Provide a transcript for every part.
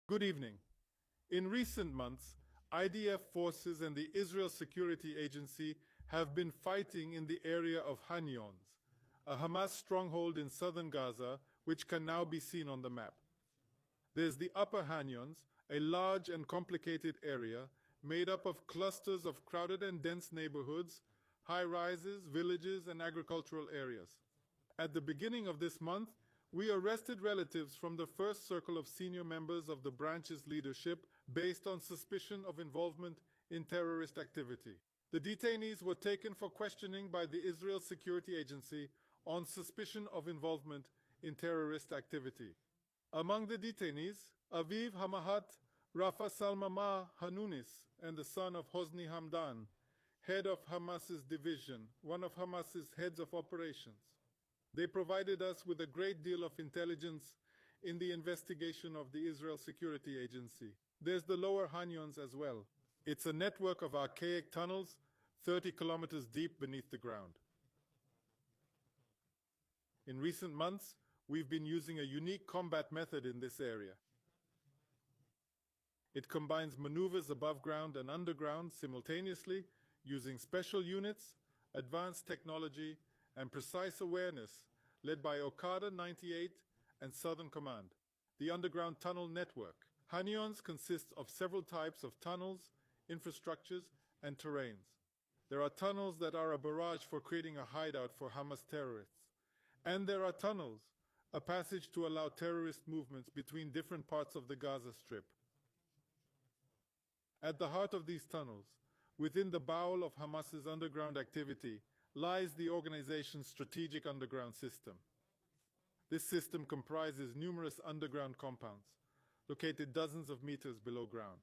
Good evening. In recent months, IDF forces and the Israel Security Agency have been fighting in the area of Han Yunis, a Hamas stronghold in southern Gaza, which can now be seen on the map. There's the Upper Han Yunis, a large and complicated area made up of clusters of crowded and dense neighborhoods, high-rises, villages, and agricultural areas. At the beginning of this month, we arrested relatives from the first circle of senior members of the branch's leadership based on suspicion of involvement in terrorist activity. The detainees were taken for questioning by the Israel Security Agency on suspicion of involvement in terrorist activity. Among the detainees, Aviv Hamahat Rafah Salmama Hanunis and the son of Hosni Hamdan, head of Hamas's division, one of Hamas's heads of operations. They provided us with a great deal of intelligence in the investigation of the Israel Security Agency. There's the lower Han Yunis as well. It's a network of archaic tunnels 30 kilometers deep beneath the ground. In recent months, we've been using a unique combat method in this area. It combines maneuvers above ground and underground simultaneously, using special units, advanced technology, and precise awareness led by Okada 98 and Southern Command. The underground tunnel network. Han Yunis consists of several types of tunnels, infrastructures, and terrains. There are tunnels that are a barrage for creating a hideout for Hamas terrorists. And there are tunnels, a passage to allow terrorist movements between different parts of the Gaza Strip. At the heart of these tunnels, within the bowel of Hamas's underground activity, lies the organization's strategic underground system. This system comprises numerous underground compounds, located dozens of meters below ground.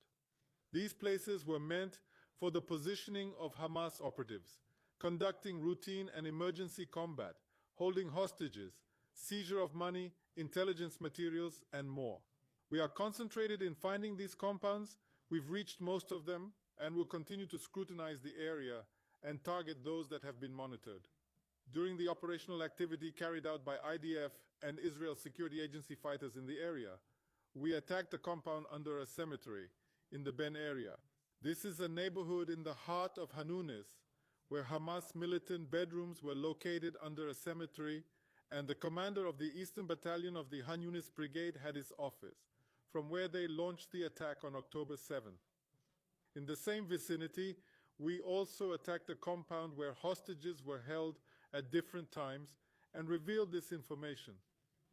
These places were meant for the positioning of Hamas operatives, conducting routine and emergency combat, holding hostages, seizure of money, intelligence materials, and more. We are concentrated in finding these compounds. We've reached most of them and will continue to scrutinize the area and target those that have been monitored. During the operational activity carried out by IDF and Israel Security Agency fighters in the area, we attacked a compound under a cemetery in the Ben area. This is a neighborhood in the heart of Han Yunis, where Hamas militant bedrooms were located under a cemetery, and the commander of the Eastern Battalion of the Han Yunis Brigade had his office, from where they launched the attack on October 7. In the same vicinity, we also attacked a compound where hostages were held at different times and revealed this information.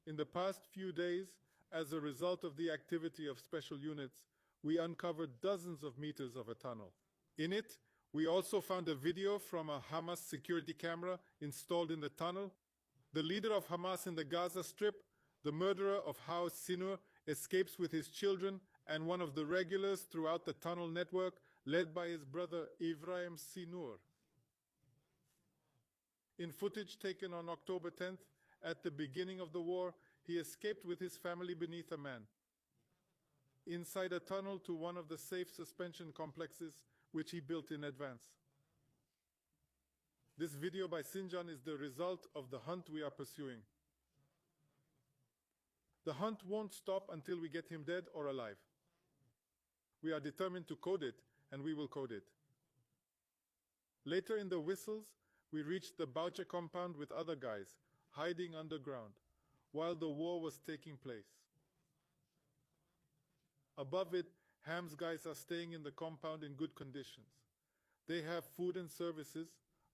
In the past few days, as a result of the activity of special units, we uncovered dozens of meters of a tunnel. In it, we also found a video from a Hamas security camera installed in the tunnel. The leader of Hamas in the Gaza Strip, the murderer of House Sinwar, escapes with his children and one of the regulars throughout the tunnel network, led by his brother Ibrahim Sinwar. In footage taken on October 10th, at the beginning of the war, he escaped with his family beneath a man, inside a tunnel to one of the safe suspension complexes which he built in advance. This video by Sinjan is the result of the hunt we are pursuing. The hunt won't stop until we get him dead or alive. We are determined to code it, and we will code it. Later in the whistles, we reached the Boucher compound with other guys, hiding underground, while the war was taking place. Above it, Ham's guys are staying in the compound in good conditions. They have food and services,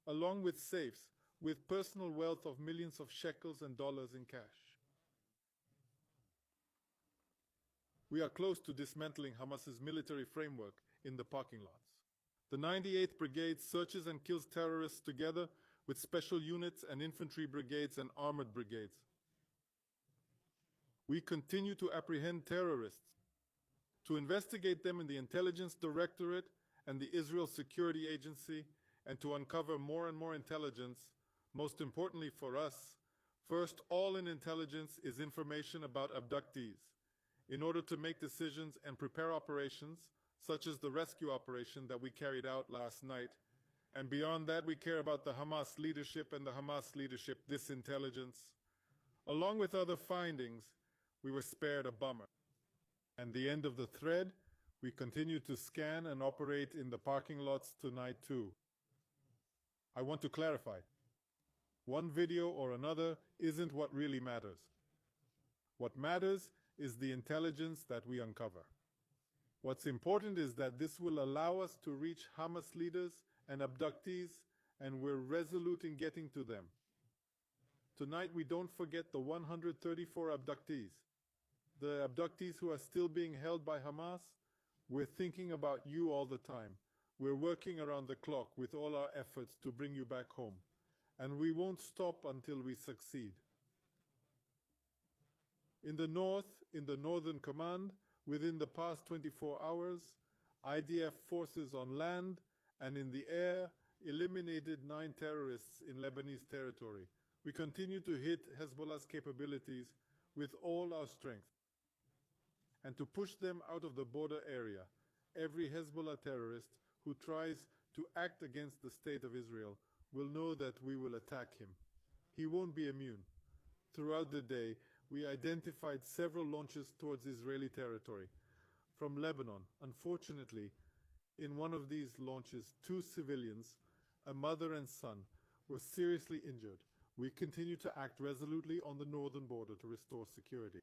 along with safes, with personal wealth of millions of shekels and dollars in cash. We are close to dismantling Hamas's military framework in the parking lots. The 98th Brigade searches and kills terrorists together with special units and infantry brigades and armored brigades. We continue to apprehend terrorists, to investigate them in the Intelligence Directorate and the Israel Security Agency, and to uncover more and more intelligence. Most importantly for us, first all in intelligence is information about abductees, in order to make decisions and prepare operations, such as the rescue operation that we carried out last night. And beyond that, we care about the Hamas leadership and the Hamas leadership disintelligence. Along with other findings, we were spared a bummer. And the end of the thread, we continue to scan and operate in the parking lots tonight too. I want to clarify. One video or another isn't what really matters. What matters is the intelligence that we uncover. What's important is that this will allow us to reach Hamas leaders and abductees, and we're resolute in getting to them. Tonight we don't forget the 134 abductees. The abductees who are still being held by Hamas. We're thinking about you all the time. We're working around the clock with all our efforts to bring you back home. And we won't stop until we succeed. In the north, in the Northern Command, within the past 24 hours, IDF forces on land and in the air eliminated 9 terrorists in Lebanese territory. We continue to hit Hezbollah's capabilities with all our strength. And to push them out of the border area, every Hezbollah terrorist who tries to act against the state of Israel will know that we will attack him. He won't be immune. Throughout the day, we identified several launches towards Israeli territory. From Lebanon, unfortunately, in one of these launches, 2 civilians, a mother and son, were seriously injured. We continue to act resolutely on the northern border to restore security.